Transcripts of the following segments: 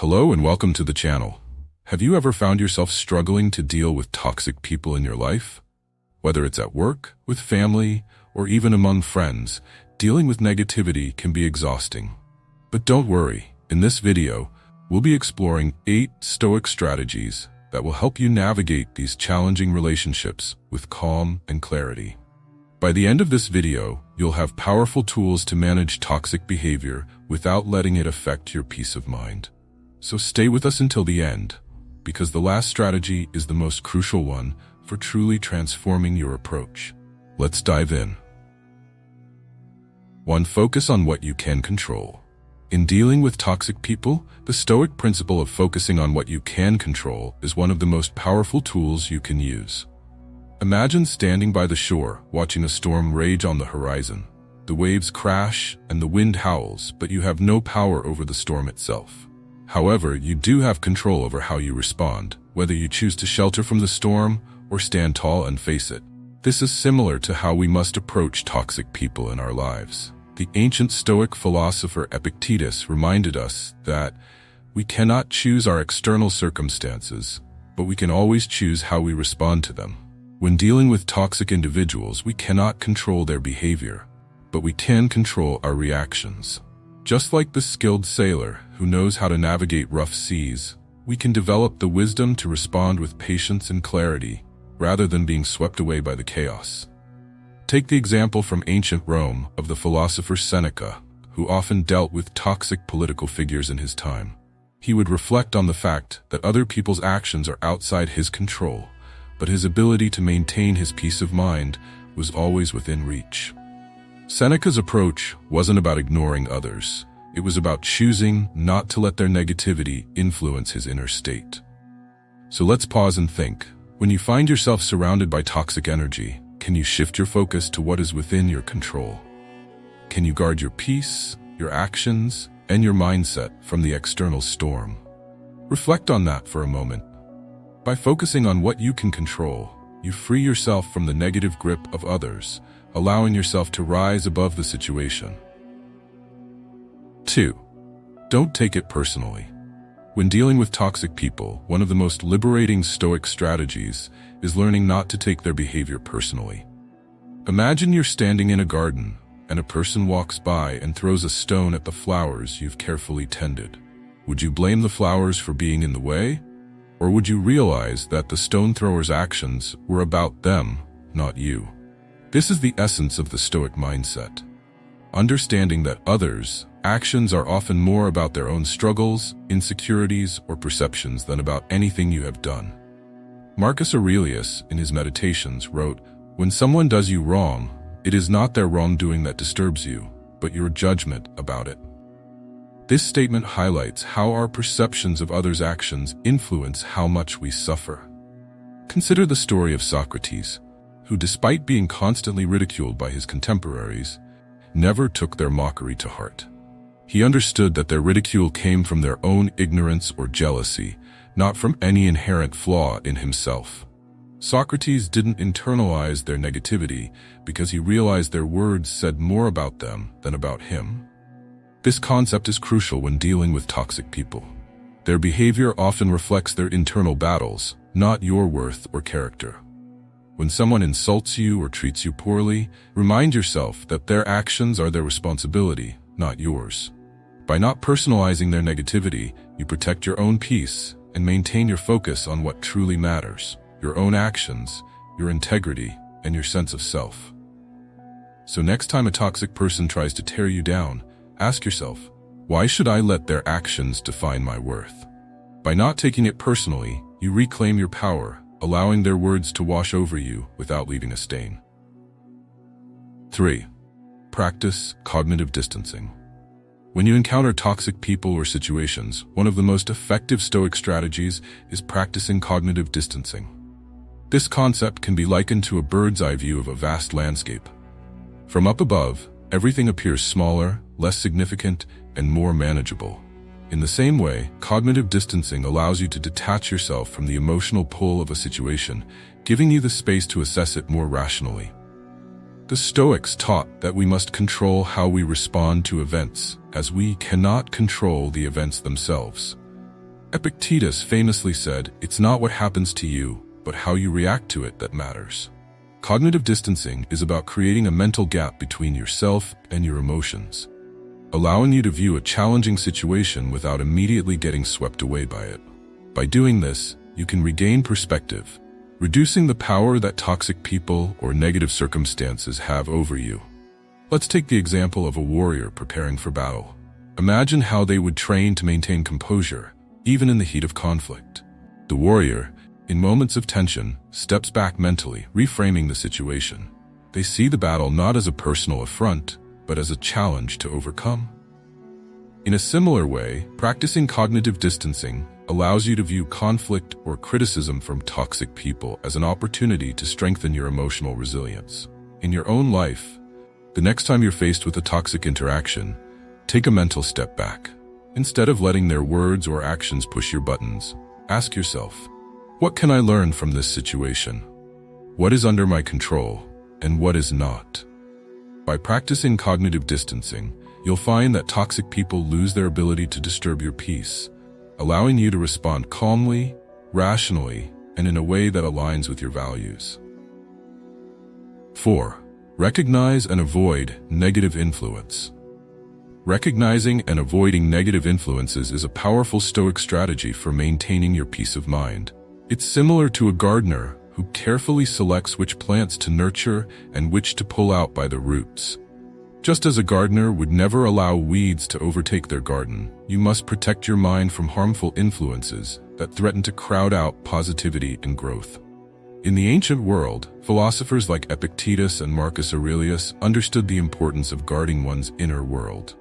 Hello and welcome to the channel. Have you ever found yourself struggling to deal with toxic people in your life? Whether it's at work, with family, or even among friends, dealing with negativity can be exhausting. But don't worry, in this video, we'll be exploring 8 Stoic strategies that will help you navigate these challenging relationships with calm and clarity. By the end of this video, you'll have powerful tools to manage toxic behavior without letting it affect your peace of mind. So stay with us until the end, because the last strategy is the most crucial one for truly transforming your approach. Let's dive in. 1. Focus on what you can control. In dealing with toxic people, the Stoic principle of focusing on what you can control is one of the most powerful tools you can use. Imagine standing by the shore, watching a storm rage on the horizon. The waves crash and the wind howls, but you have no power over the storm itself. However, you do have control over how you respond, whether you choose to shelter from the storm or stand tall and face it. This is similar to how we must approach toxic people in our lives. The ancient Stoic philosopher Epictetus reminded us that we cannot choose our external circumstances, but we can always choose how we respond to them. When dealing with toxic individuals, we cannot control their behavior, but we can control our reactions. Just like the skilled sailor who knows how to navigate rough seas, we can develop the wisdom to respond with patience and clarity, rather than being swept away by the chaos. Take the example from ancient Rome of the philosopher Seneca, who often dealt with toxic political figures in his time. He would reflect on the fact that other people's actions are outside his control, but his ability to maintain his peace of mind was always within reach. Seneca's approach wasn't about ignoring others. It was about choosing not to let their negativity influence his inner state. So let's pause and think. When you find yourself surrounded by toxic energy, can you shift your focus to what is within your control? Can you guard your peace, your actions, and your mindset from the external storm? Reflect on that for a moment. By focusing on what you can control, you free yourself from the negative grip of others, allowing yourself to rise above the situation. 2. Don't take it personally. When dealing with toxic people, one of the most liberating Stoic strategies is learning not to take their behavior personally. Imagine you're standing in a garden, and a person walks by and throws a stone at the flowers you've carefully tended. Would you blame the flowers for being in the way? Or would you realize that the stone thrower's actions were about them, not you? This is the essence of the Stoic mindset. Understanding that others' actions are often more about their own struggles, insecurities, or perceptions than about anything you have done. Marcus Aurelius, in his Meditations, wrote, "When someone does you wrong, it is not their wrongdoing that disturbs you, but your judgment about it." This statement highlights how our perceptions of others' actions influence how much we suffer. Consider the story of Socrates, who, despite being constantly ridiculed by his contemporaries, never took their mockery to heart. He understood that their ridicule came from their own ignorance or jealousy, not from any inherent flaw in himself. Socrates didn't internalize their negativity because he realized their words said more about them than about him. This concept is crucial when dealing with toxic people. Their behavior often reflects their internal battles, not your worth or character. When someone insults you or treats you poorly, remind yourself that their actions are their responsibility, not yours. By not personalizing their negativity, you protect your own peace and maintain your focus on what truly matters: your own actions, your integrity, and your sense of self. So next time a toxic person tries to tear you down, ask yourself, why should I let their actions define my worth? By not taking it personally, you reclaim your power, allowing their words to wash over you without leaving a stain. 3. Practice cognitive distancing. When you encounter toxic people or situations, one of the most effective Stoic strategies is practicing cognitive distancing. This concept can be likened to a bird's eye view of a vast landscape. From up above, everything appears smaller, less significant, and more manageable. In the same way, cognitive distancing allows you to detach yourself from the emotional pull of a situation, giving you the space to assess it more rationally. The Stoics taught that we must control how we respond to events, as we cannot control the events themselves. Epictetus famously said, "It's not what happens to you, but how you react to it that matters." Cognitive distancing is about creating a mental gap between yourself and your emotions, allowing you to view a challenging situation without immediately getting swept away by it. By doing this, you can regain perspective, reducing the power that toxic people or negative circumstances have over you. Let's take the example of a warrior preparing for battle. Imagine how they would train to maintain composure, even in the heat of conflict. The warrior, in moments of tension, steps back mentally, reframing the situation. They see the battle not as a personal affront, but as a challenge to overcome. In a similar way, practicing cognitive distancing allows you to view conflict or criticism from toxic people as an opportunity to strengthen your emotional resilience. In your own life, the next time you're faced with a toxic interaction, take a mental step back. Instead of letting their words or actions push your buttons, ask yourself, what can I learn from this situation? What is under my control, and what is not? By practicing cognitive distancing, you'll find that toxic people lose their ability to disturb your peace, allowing you to respond calmly, rationally, and in a way that aligns with your values. 4. Recognize and avoid negative influence. Recognizing and avoiding negative influences is a powerful Stoic strategy for maintaining your peace of mind. It's similar to a gardener who carefully selects which plants to nurture and which to pull out by the roots. Just as a gardener would never allow weeds to overtake their garden, you must protect your mind from harmful influences that threaten to crowd out positivity and growth. In the ancient world, philosophers like Epictetus and Marcus Aurelius understood the importance of guarding one's inner world.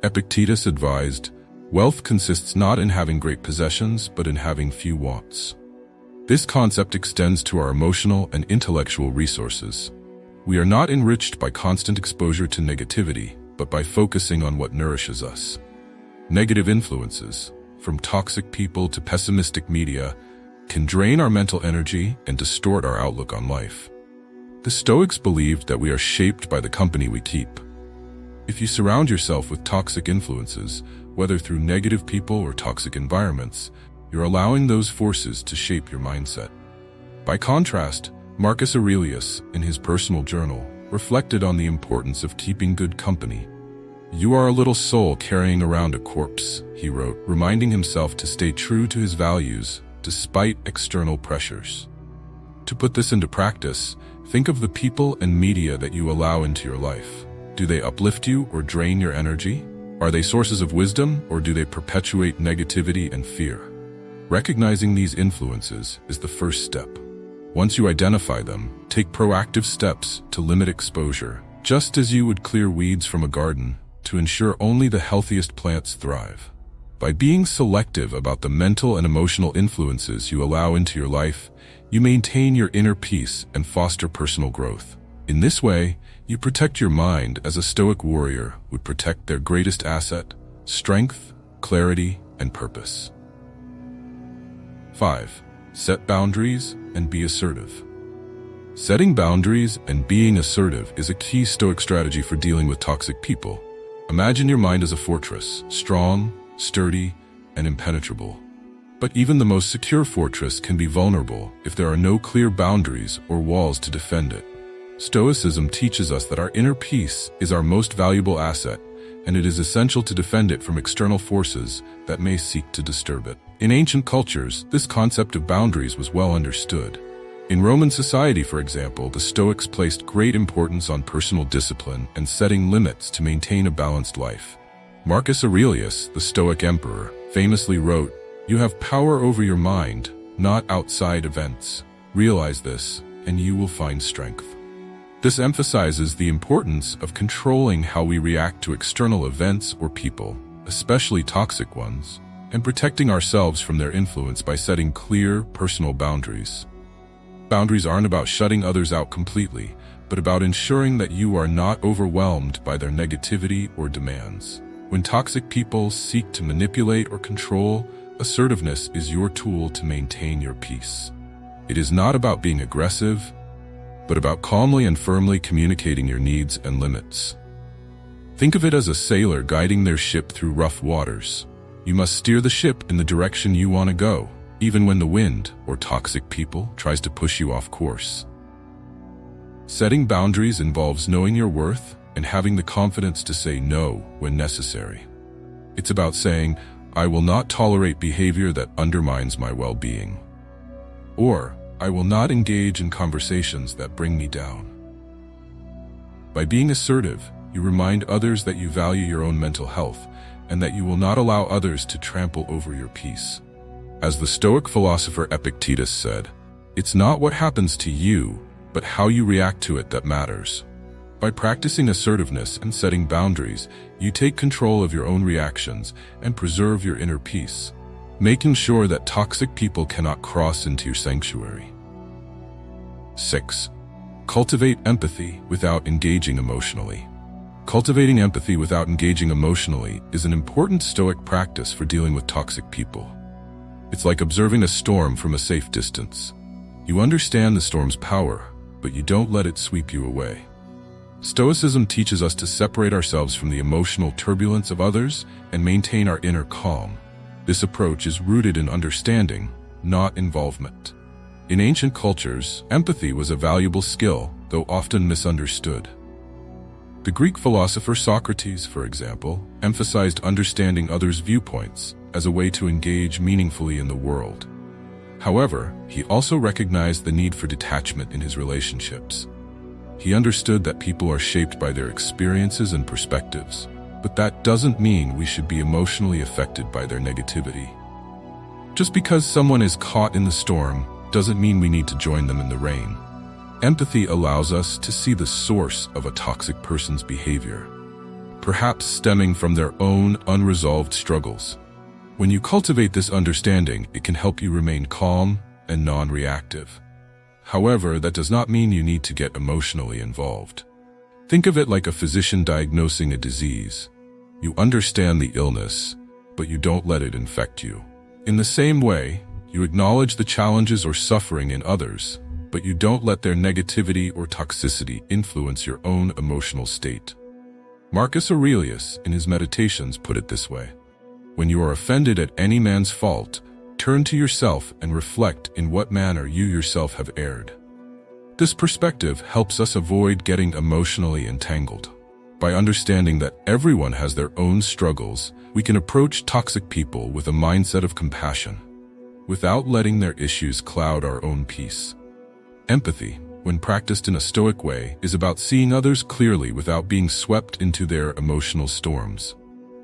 Epictetus advised, "Wealth consists not in having great possessions, but in having few wants." This concept extends to our emotional and intellectual resources. We are not enriched by constant exposure to negativity, but by focusing on what nourishes us. Negative influences, from toxic people to pessimistic media, can drain our mental energy and distort our outlook on life. The Stoics believed that we are shaped by the company we keep. If you surround yourself with toxic influences, whether through negative people or toxic environments, you're allowing those forces to shape your mindset. By contrast, Marcus Aurelius, in his personal journal, reflected on the importance of keeping good company. "You are a little soul carrying around a corpse," he wrote, reminding himself to stay true to his values despite external pressures. To put this into practice, think of the people and media that you allow into your life. Do they uplift you or drain your energy? Are they sources of wisdom, or do they perpetuate negativity and fear? Recognizing these influences is the first step. Once you identify them, take proactive steps to limit exposure, just as you would clear weeds from a garden, to ensure only the healthiest plants thrive. By being selective about the mental and emotional influences you allow into your life, you maintain your inner peace and foster personal growth. In this way, you protect your mind as a Stoic warrior would protect their greatest asset: strength, clarity, and purpose. 5. Set boundaries and be assertive. Setting boundaries and being assertive is a key Stoic strategy for dealing with toxic people. Imagine your mind as a fortress, strong, sturdy, and impenetrable. But even the most secure fortress can be vulnerable if there are no clear boundaries or walls to defend it. Stoicism teaches us that our inner peace is our most valuable asset, and it is essential to defend it from external forces that may seek to disturb it. In ancient cultures, this concept of boundaries was well understood. In Roman society, for example, the Stoics placed great importance on personal discipline and setting limits to maintain a balanced life. Marcus Aurelius, the Stoic emperor, famously wrote, "You have power over your mind, not outside events. Realize this, and you will find strength." This emphasizes the importance of controlling how we react to external events or people, especially toxic ones, and protecting ourselves from their influence by setting clear, personal boundaries. Boundaries aren't about shutting others out completely, but about ensuring that you are not overwhelmed by their negativity or demands. When toxic people seek to manipulate or control, assertiveness is your tool to maintain your peace. It is not about being aggressive, but about calmly and firmly communicating your needs and limits. Think of it as a sailor guiding their ship through rough waters. You must steer the ship in the direction you want to go, even when the wind or toxic people tries to push you off course. Setting boundaries involves knowing your worth and having the confidence to say no when necessary. It's about saying, I will not tolerate behavior that undermines my well-being. Or, I will not engage in conversations that bring me down. By being assertive, you remind others that you value your own mental health and that you will not allow others to trample over your peace. As the Stoic philosopher Epictetus said, it's not what happens to you, but how you react to it that matters. By practicing assertiveness and setting boundaries, you take control of your own reactions and preserve your inner peace, making sure that toxic people cannot cross into your sanctuary. 6. Cultivate empathy without engaging emotionally. Cultivating empathy without engaging emotionally is an important Stoic practice for dealing with toxic people. It's like observing a storm from a safe distance. You understand the storm's power, but you don't let it sweep you away. Stoicism teaches us to separate ourselves from the emotional turbulence of others and maintain our inner calm. This approach is rooted in understanding, not involvement. In ancient cultures, empathy was a valuable skill, though often misunderstood. The Greek philosopher Socrates, for example, emphasized understanding others' viewpoints as a way to engage meaningfully in the world. However, he also recognized the need for detachment in his relationships. He understood that people are shaped by their experiences and perspectives, but that doesn't mean we should be emotionally affected by their negativity. Just because someone is caught in the storm doesn't mean we need to join them in the rain. Empathy allows us to see the source of a toxic person's behavior, perhaps stemming from their own unresolved struggles. When you cultivate this understanding, it can help you remain calm and non-reactive. However, that does not mean you need to get emotionally involved. Think of it like a physician diagnosing a disease. You understand the illness, but you don't let it infect you. In the same way, you acknowledge the challenges or suffering in others, but you don't let their negativity or toxicity influence your own emotional state. Marcus Aurelius, in his Meditations, put it this way: when you are offended at any man's fault, turn to yourself and reflect in what manner you yourself have erred. This perspective helps us avoid getting emotionally entangled. By understanding that everyone has their own struggles, we can approach toxic people with a mindset of compassion, without letting their issues cloud our own peace. Empathy, when practiced in a Stoic way, is about seeing others clearly without being swept into their emotional storms.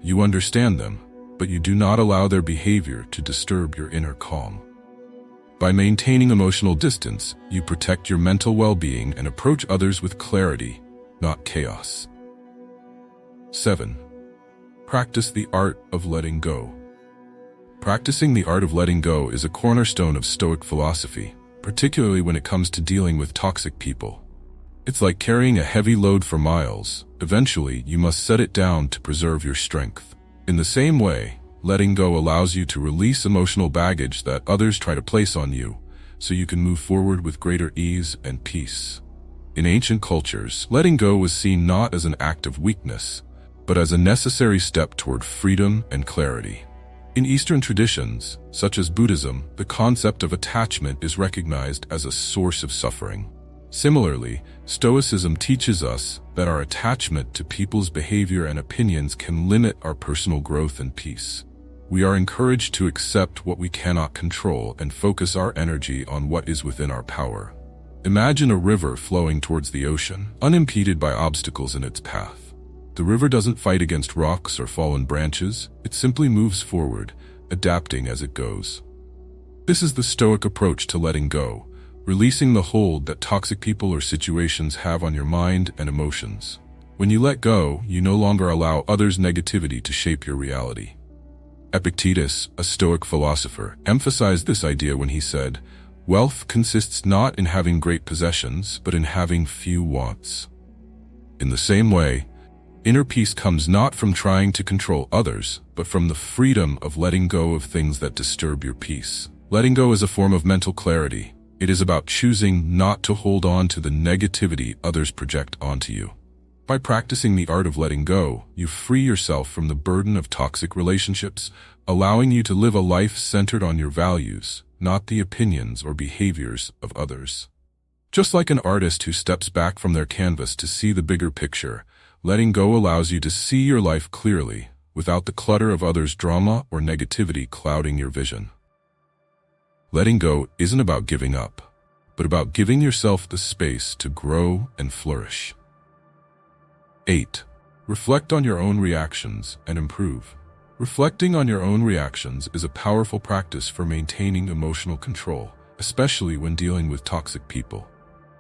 You understand them, but you do not allow their behavior to disturb your inner calm. By maintaining emotional distance, you protect your mental well-being and approach others with clarity, not chaos. 7. Practice the art of letting go. Practicing the art of letting go is a cornerstone of Stoic philosophy, particularly when it comes to dealing with toxic people. It's like carrying a heavy load for miles. Eventually, you must set it down to preserve your strength. In the same way, letting go allows you to release emotional baggage that others try to place on you, so you can move forward with greater ease and peace. In ancient cultures, letting go was seen not as an act of weakness, but as a necessary step toward freedom and clarity. In Eastern traditions, such as Buddhism, the concept of attachment is recognized as a source of suffering. Similarly, Stoicism teaches us that our attachment to people's behavior and opinions can limit our personal growth and peace. We are encouraged to accept what we cannot control and focus our energy on what is within our power. Imagine a river flowing towards the ocean, unimpeded by obstacles in its path. The river doesn't fight against rocks or fallen branches, it simply moves forward, adapting as it goes. This is the Stoic approach to letting go, releasing the hold that toxic people or situations have on your mind and emotions. When you let go, you no longer allow others' negativity to shape your reality. Epictetus, a Stoic philosopher, emphasized this idea when he said, "Wealth consists not in having great possessions, but in having few wants." In the same way, inner peace comes not from trying to control others, but from the freedom of letting go of things that disturb your peace. Letting go is a form of mental clarity. It is about choosing not to hold on to the negativity others project onto you. By practicing the art of letting go, you free yourself from the burden of toxic relationships, allowing you to live a life centered on your values, not the opinions or behaviors of others. Just like an artist who steps back from their canvas to see the bigger picture, letting go allows you to see your life clearly, without the clutter of others' drama or negativity clouding your vision. Letting go isn't about giving up, but about giving yourself the space to grow and flourish. 8. Reflect on your own reactions and improve. Reflecting on your own reactions is a powerful practice for maintaining emotional control, especially when dealing with toxic people.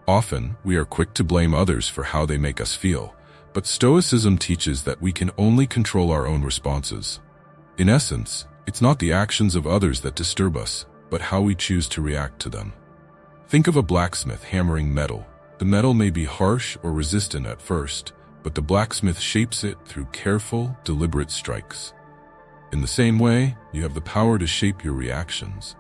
Often, we are quick to blame others for how they make us feel, but Stoicism teaches that we can only control our own responses. In essence, it's not the actions of others that disturb us, but how we choose to react to them. Think of a blacksmith hammering metal. The metal may be harsh or resistant at first, but the blacksmith shapes it through careful, deliberate strikes. In the same way, you have the power to shape your reactions.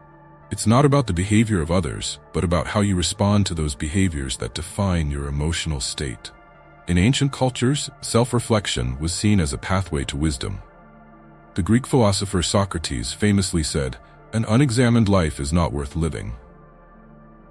It's not about the behavior of others, but about how you respond to those behaviors that define your emotional state. In ancient cultures, self-reflection was seen as a pathway to wisdom. The Greek philosopher Socrates famously said, "An unexamined life is not worth living."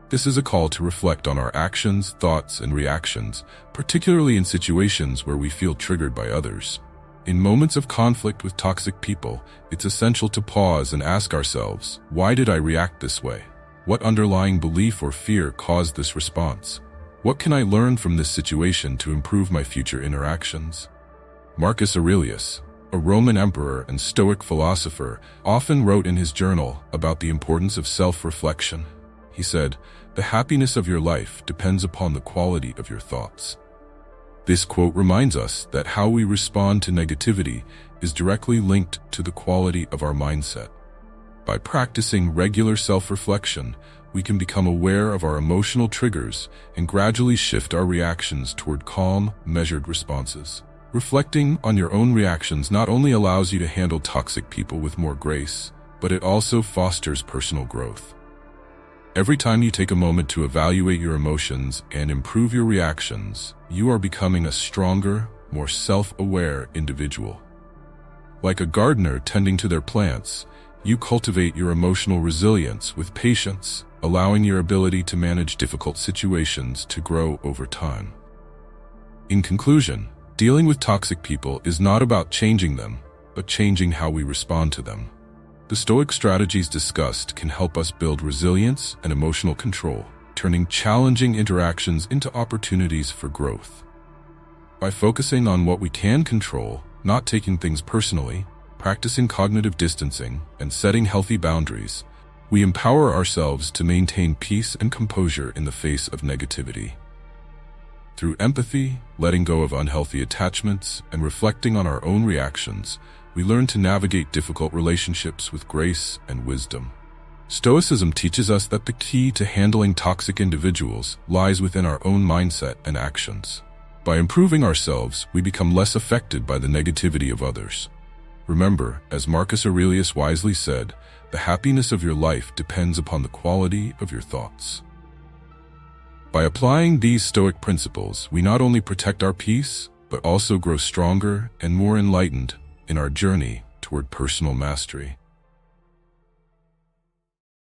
This is a call to reflect on our actions, thoughts, and reactions, particularly in situations where we feel triggered by others. In moments of conflict with toxic people, it's essential to pause and ask ourselves, why did I react this way? What underlying belief or fear caused this response? What can I learn from this situation to improve my future interactions? Marcus Aurelius, a Roman emperor and Stoic philosopher, often wrote in his journal about the importance of self-reflection. He said, "The happiness of your life depends upon the quality of your thoughts." This quote reminds us that how we respond to negativity is directly linked to the quality of our mindset. By practicing regular self-reflection, we can become aware of our emotional triggers and gradually shift our reactions toward calm, measured responses. Reflecting on your own reactions not only allows you to handle toxic people with more grace, but it also fosters personal growth. Every time you take a moment to evaluate your emotions and improve your reactions, you are becoming a stronger, more self-aware individual. Like a gardener tending to their plants, you cultivate your emotional resilience with patience, allowing your ability to manage difficult situations to grow over time. In conclusion, dealing with toxic people is not about changing them, but changing how we respond to them. The Stoic strategies discussed can help us build resilience and emotional control, turning challenging interactions into opportunities for growth. By focusing on what we can control, not taking things personally, practicing cognitive distancing, and setting healthy boundaries, we empower ourselves to maintain peace and composure in the face of negativity. Through empathy, letting go of unhealthy attachments, and reflecting on our own reactions, we learn to navigate difficult relationships with grace and wisdom. Stoicism teaches us that the key to handling toxic individuals lies within our own mindset and actions. By improving ourselves, we become less affected by the negativity of others. Remember, as Marcus Aurelius wisely said, the happiness of your life depends upon the quality of your thoughts. By applying these Stoic principles, we not only protect our peace, but also grow stronger and more enlightened in our journey toward personal mastery.